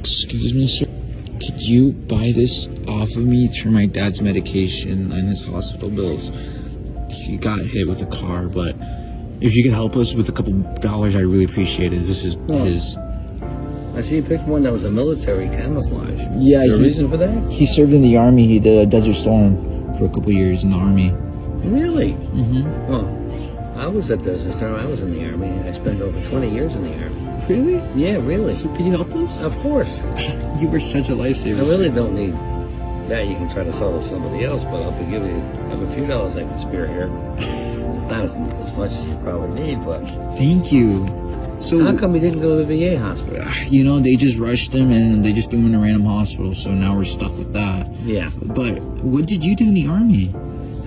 Excuse me, sir. Could you buy this off of me for my dad's medication and his hospital bills? He got hit with a car, but if you could help us with a couple dollars, I'd really appreciate it. This is his. I see you picked one that was a military camouflage. Yeah, is there a reason for that? He served in the Army. He did a Desert Storm for a couple years in the Army. Really? Mm-hmm. Well, I was at Desert Storm. I was in the Army. I spent over 20 years in the Army. Really? Yeah, really. So can you help us? Of course. You were such a lifesaver. I really don't need that. You can try to sell to somebody else, but I'll give you I have a few dollars I can spare here. It's not as much as you probably need, but... Thank you. So how come you didn't go to the VA hospital? You know, they just rushed him and they just threw him in a random hospital, so now we're stuck with that. Yeah. But what did you do in the Army?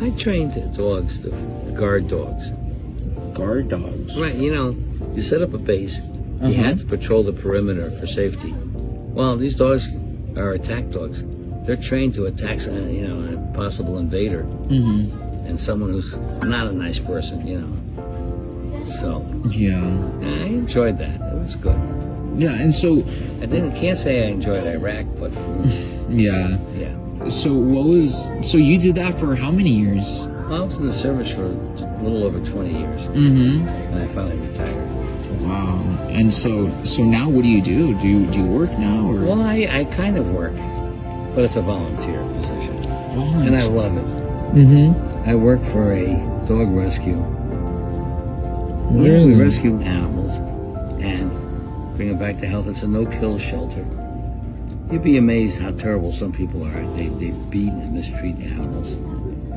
I trained dogs, to guard dogs. Guard dogs? Right, you know, you set up a base, you had to patrol the perimeter for safety. Well, these dogs are attack dogs. They're trained to attack, you know, a possible invader. And someone who's not a nice person, you know. So, yeah, I enjoyed that. It was good. Yeah, and so can't say I enjoyed Iraq, but yeah. So so you did that for how many years? Well, I was in the service for a little over 20 years, and I finally retired. Wow. And so now what do you do? Do you work now, or? Well, I kind of work, but it's a volunteer position, and I love it. I work for a dog rescue. We rescue animals and bring them back to health. It's a no-kill shelter. You'd be amazed how terrible some people are. They beat and mistreat animals.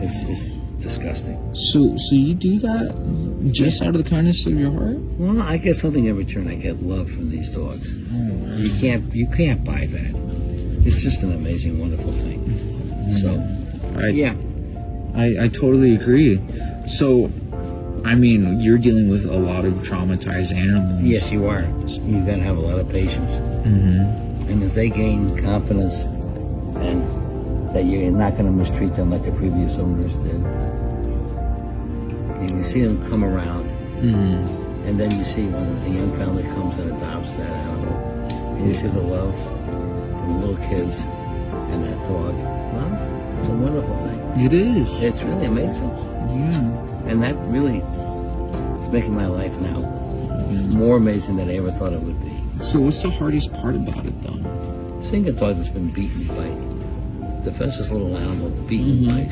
It's disgusting. So you do that just out of the kindness of your heart? Well, I get something in return. I get love from these dogs. You can't buy that. It's just an amazing, wonderful thing. So, I totally agree. So, I mean, you're dealing with a lot of traumatized animals. Yes, you are. You've got to have a lot of patience. And as they gain confidence and that you're not going to mistreat them like the previous owners did, and you see them come around, and then you see when a young family comes and adopts that animal, and you see the love from the little kids and that dog. Well, it's a wonderful thing. It is. It's really amazing. Yeah. And that really is making my life now more amazing than I ever thought it would be. So what's the hardest part about it, though? Seeing a dog that's been beaten by defenseless little animal, beaten by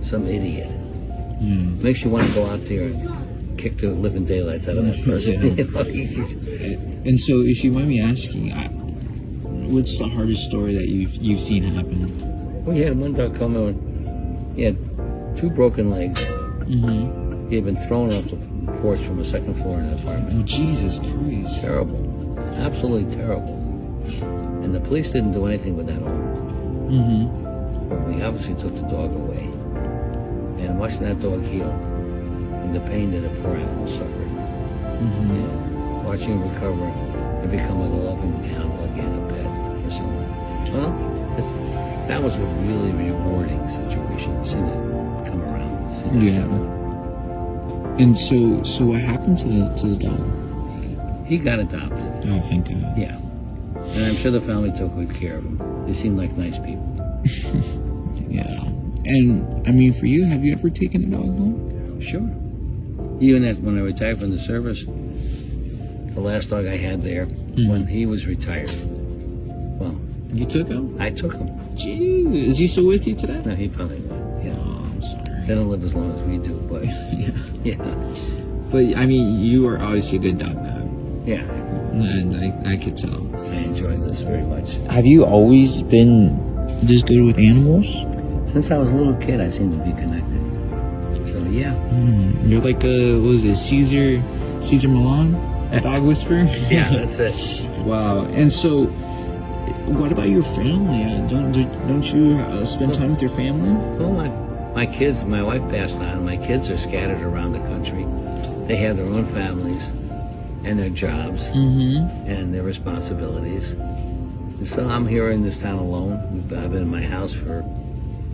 some idiot, makes you want to go out there and kick the living daylights out of that person. You know? And so, if you mind me asking, what's the hardest story that you've seen happen? Well, you had one dog come in. He had 2 broken legs. He had been thrown off the porch from a second floor in an apartment. Oh, Jesus Christ. Terrible. Absolutely terrible. And the police didn't do anything with that owner. But we obviously took the dog away. And watching that dog heal and the pain that the poor animal suffered. And watching him recover and become like a loving animal again, a pet for someone. Well, that was a really rewarding situation, seeing it come around. And so what happened to the dog? He got adopted. Oh, thank God. Yeah. And I'm sure the family took good care of him. They seemed like nice people. Yeah. And, I mean, for you, have you ever taken a dog home? Sure. Even when I retired from the service, the last dog I had there, when he was retired, well... You took him? I took him. Gee, is he still with you today? No, he finally went. Yeah. Oh, I'm sorry. They don't live as long as we do, but... yeah. But, I mean, you are obviously a good dog dad. Yeah. And I could tell. I enjoy this very much. Have you always been this good with animals? Since I was a little kid, I seem to be connected. So, yeah. You're like what was it, Caesar Milan? A dog whisperer? Yeah, that's it. Wow. And so, what about your family? Don't you spend time with your family? Well, my kids, my wife passed on. My kids are scattered around the country. They have their own families and their jobs and their responsibilities. And so I'm here in this town alone. I've been in my house for,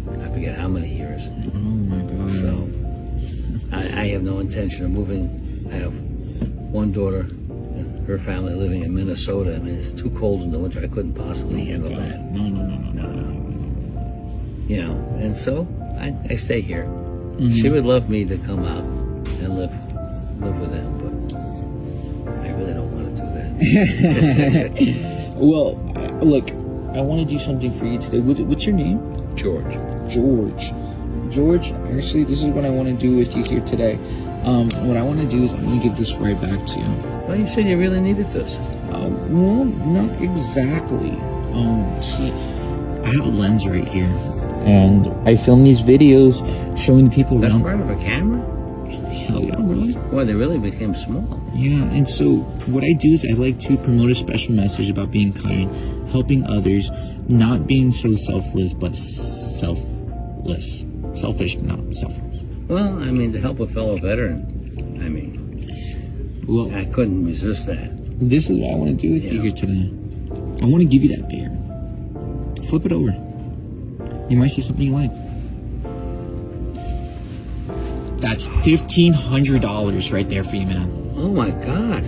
I forget how many years. Oh, my God. So I have no intention of moving. I have one daughter and her family living in Minnesota. I mean, it's too cold in the winter. I couldn't possibly handle that. No. You know, and so I stay here. She would love me to come out and live with them, but I really don't want to do that. Well, look, I want to do something for you today. What's your name? George. George, actually, this is what I want to do with you here today. What I want to do is I'm going to give this right back to you. Well, you said you really needed this. Well, not exactly. See, I have a lens right here, and I film these videos showing the people That's around. part of a camera? Hell yeah, really? Boy, they really became small. Yeah, and so what I do is I like to promote a special message about being kind, helping others, not being so selfless, but selfless. Selfish, but not selfless. Well, I mean, to help a fellow veteran, I mean, Well, I couldn't resist that. this is what I want to do with you here today. I want to give you that bear. Flip it over. You might see something you like. That's $1,500 right there for you, man. Oh my God.